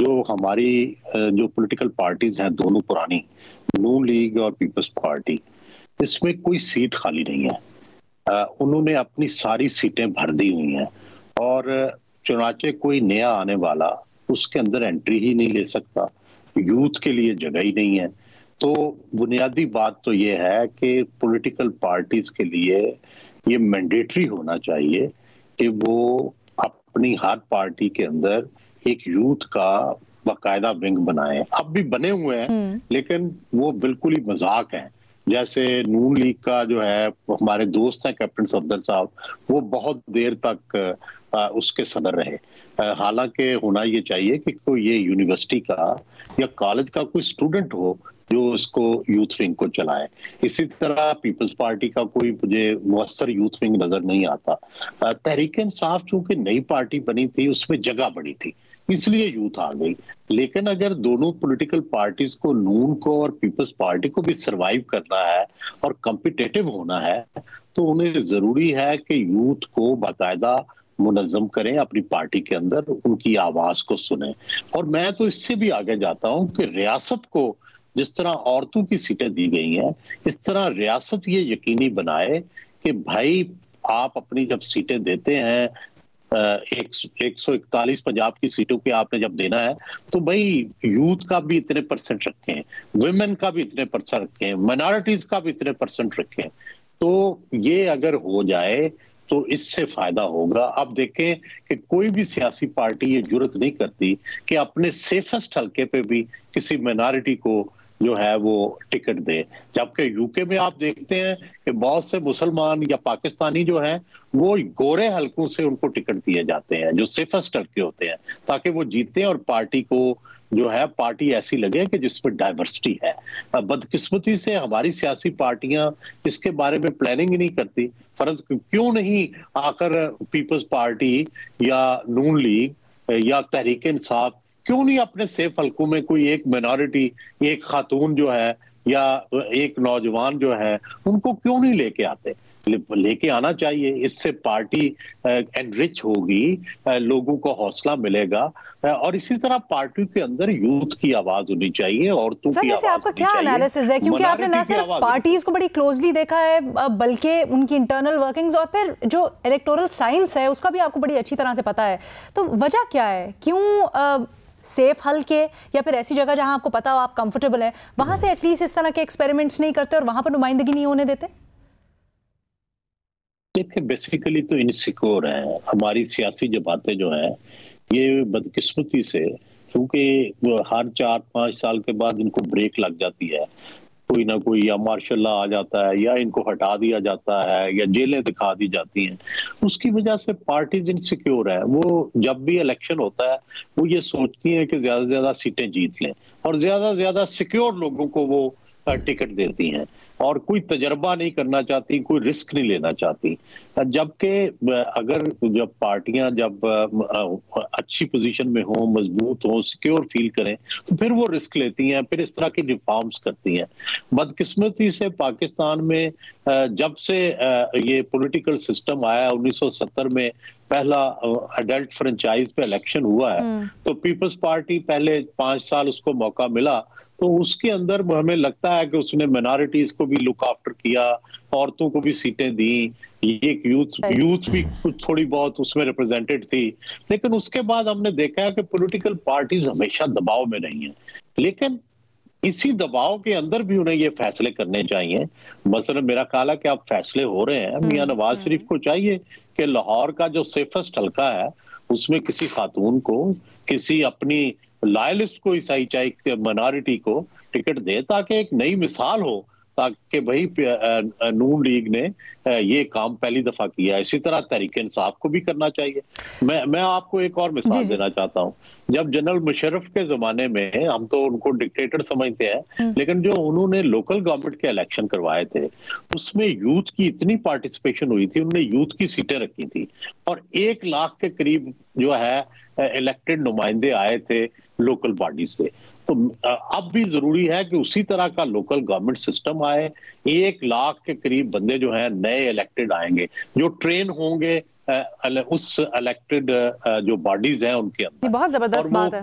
जो हमारी जो पॉलिटिकल पार्टीज हैं दोनों पुरानी, नून लीग और पीपल्स पार्टी, इसमें कोई सीट खाली नहीं है। उन्होंने अपनी सारी सीटें भर दी हुई हैं और चुनाचे कोई नया आने वाला उसके अंदर एंट्री ही नहीं ले सकता। यूथ के लिए जगह ही नहीं है। तो बुनियादी बात तो ये है कि पॉलिटिकल पार्टीज के लिए ये मैंडेटरी होना चाहिए कि वो अपनी हर पार्टी के अंदर एक यूथ का बाकायदा विंग बनाए। अब भी बने हुए हैं लेकिन वो बिल्कुल ही मजाक है। जैसे नून लीग का जो है, हमारे दोस्त हैं कैप्टन सफदर साहब, वो बहुत देर तक उसके सदर रहे। हालांकि होना ये चाहिए कि कोई ये यूनिवर्सिटी का या कॉलेज का कोई स्टूडेंट हो जो इसको यूथ विंग को चलाए। इसी तरह पीपल्स पार्टी का कोई मुझे मुअस्सर यूथ विंग नजर नहीं आता। तहरीक इंसाफ चूंकि नई पार्टी बनी थी, उसमें जगह बड़ी थी, इसलिए यूथ आ गई। लेकिन अगर दोनों पॉलिटिकल पार्टीज को, नून को और पीपल्स पार्टी को भी सरवाइव करना है और कॉम्पिटिटिव होना है, तो उन्हें जरूरी है कि यूथ को बाकायदा मुनज़्ज़म करें अपनी पार्टी के अंदर, उनकी आवाज को सुने। और मैं तो इससे भी आगे जाता हूं कि रियासत को जिस तरह औरतों की सीटें दी गई हैं, इस तरह रियासत ये यकीनी बनाए कि भाई आप अपनी जब सीटें देते हैं, 141 पंजाब की सीटों की आपने जब देना है, तो भाई यूथ का भी इतने परसेंट रखें, वुमेन का भी इतने परसेंट रखें, माइनॉरिटीज का भी इतने परसेंट रखें। तो ये अगर हो जाए तो इससे फायदा होगा। अब देखें कि कोई भी सियासी पार्टी ये जुर्रत नहीं करती कि अपने सेफेस्ट हल्के पे भी किसी माइनॉरिटी को जो है वो टिकट दे। जबकि यूके में आप देखते हैं कि बहुत से मुसलमान या पाकिस्तानी जो हैं वो गोरे हल्कों से उनको टिकट दिए जाते हैं, जो सेफेस्ट हल्के होते हैं, ताकि वो जीते और पार्टी को जो है पार्टी ऐसी लगे कि जिसमें डाइवर्सिटी है। बदकिस्मती से हमारी सियासी पार्टियां इसके बारे में प्लानिंग ही नहीं करती। फर्ज क्यों नहीं आकर पीपल्स पार्टी या नून लीग या तहरीक इंसाफ क्यों नहीं अपने सेफ हल्कों में कोई एक माइनॉरिटी, एक खातून जो है या एक नौजवान जो है, उनको क्यों नहीं लेके आते? लेके आना चाहिए। इससे पार्टी एनरिच होगी, लोगों को हौसला मिलेगा। और इसी तरह पार्टी के अंदर यूथ की आवाज होनी चाहिए, औरतों की आवाज आपका क्या एनालिसिस है? क्योंकि आपने ना सिर्फ पार्टीज को बड़ी क्लोजली देखा है, बल्कि उनकी इंटरनल वर्किंग्स और फिर जो इलेक्टोरल साइंस है उसका भी आपको बड़ी अच्छी तरह से पता है। तो वजह क्या है? क्यों सेफ हल्के या फिर ऐसी जगह जहां आपको पता हो आप कंफर्टेबल है, वहां से एटलीस्ट इस तरह के एक्सपेरिमेंट्स नहीं करते और वहां पर नुमाइंदगी नहीं होने देते? देखिए, बेसिकली तो इनसिक्योर है हमारी सियासी जमातें जो हैं, ये बदकिस्मती से, क्योंकि हर 4-5 साल के बाद इनको ब्रेक लग जाती है। कोई ना कोई या मार्शल लॉ आ जाता है, या इनको हटा दिया जाता है, या जेलें दिखा दी जाती हैं। उसकी वजह से पार्टीज इनसिक्योर है। वो जब भी इलेक्शन होता है वो ये सोचती हैं कि ज्यादा से ज्यादा सीटें जीत लें और ज्यादा से ज्यादा सिक्योर लोगों को वो टिकट देती हैं, और कोई तजर्बा नहीं करना चाहती, कोई रिस्क नहीं लेना चाहती। जबकि अगर जब पार्टियां जब अच्छी पोजीशन में हो, मजबूत हो, सिक्योर फील करें, तो फिर वो रिस्क लेती हैं, फिर इस तरह की रिफॉर्म्स करती हैं। बदकिस्मती से पाकिस्तान में जब से ये पॉलिटिकल सिस्टम आया 1970 में, पहला अडल्ट फ्रेंचाइज पे इलेक्शन हुआ है, तो पीपल्स पार्टी पहले 5 साल उसको मौका मिला, तो उसके अंदर हमें लगता है कि उसने माइनॉरिटीज को भी लुक आफ्टर किया, औरतों को भी सीटें दी, एक यूथ भी कुछ थोड़ी बहुत उसमें रिप्रेजेंटेड थी। लेकिन उसके बाद हमने देखा है कि पॉलिटिकल पार्टीज हमेशा दबाव में रही हैं, लेकिन इसी दबाव के अंदर भी उन्हें ये फैसले करने चाहिए। मसलन मेरा ख्याल है कि अब फैसले हो रहे हैं, मियां नवाज शरीफ को चाहिए कि लाहौर का जो सेफेस्ट हल्का है उसमें किसी खातून को, किसी अपनी लॉयलिस्ट को, ईसाई चाहे माइनॉरिटी को टिकट दे, ताकि एक नई मिसाल हो, ताकि भाई नून लीग ने ये काम पहली दफा किया। इसी तरह तहरीक इंसाफ को भी करना चाहिए। मैं आपको एक और मिसाल देना चाहता हूं। जब जनरल मुशर्रफ के जमाने में, हम तो उनको डिक्टेटर समझते हैं, लेकिन जो उन्होंने लोकल गवर्नमेंट के इलेक्शन करवाए थे उसमें यूथ की इतनी पार्टिसिपेशन हुई थी, उन्होंने यूथ की सीटें रखी थी और 1 लाख के करीब जो है इलेक्टेड नुमाइंदे आए थे लोकल बॉडी से। तो अब भी जरूरी है कि उसी तरह का लोकल गवर्नमेंट सिस्टम आए। 1 लाख के करीब बंदे जो हैं नए इलेक्टेड आएंगे, जो ट्रेन होंगे उस इलेक्टेड जो बॉडीज हैं उनके अंदर। बहुत जबरदस्त बात है।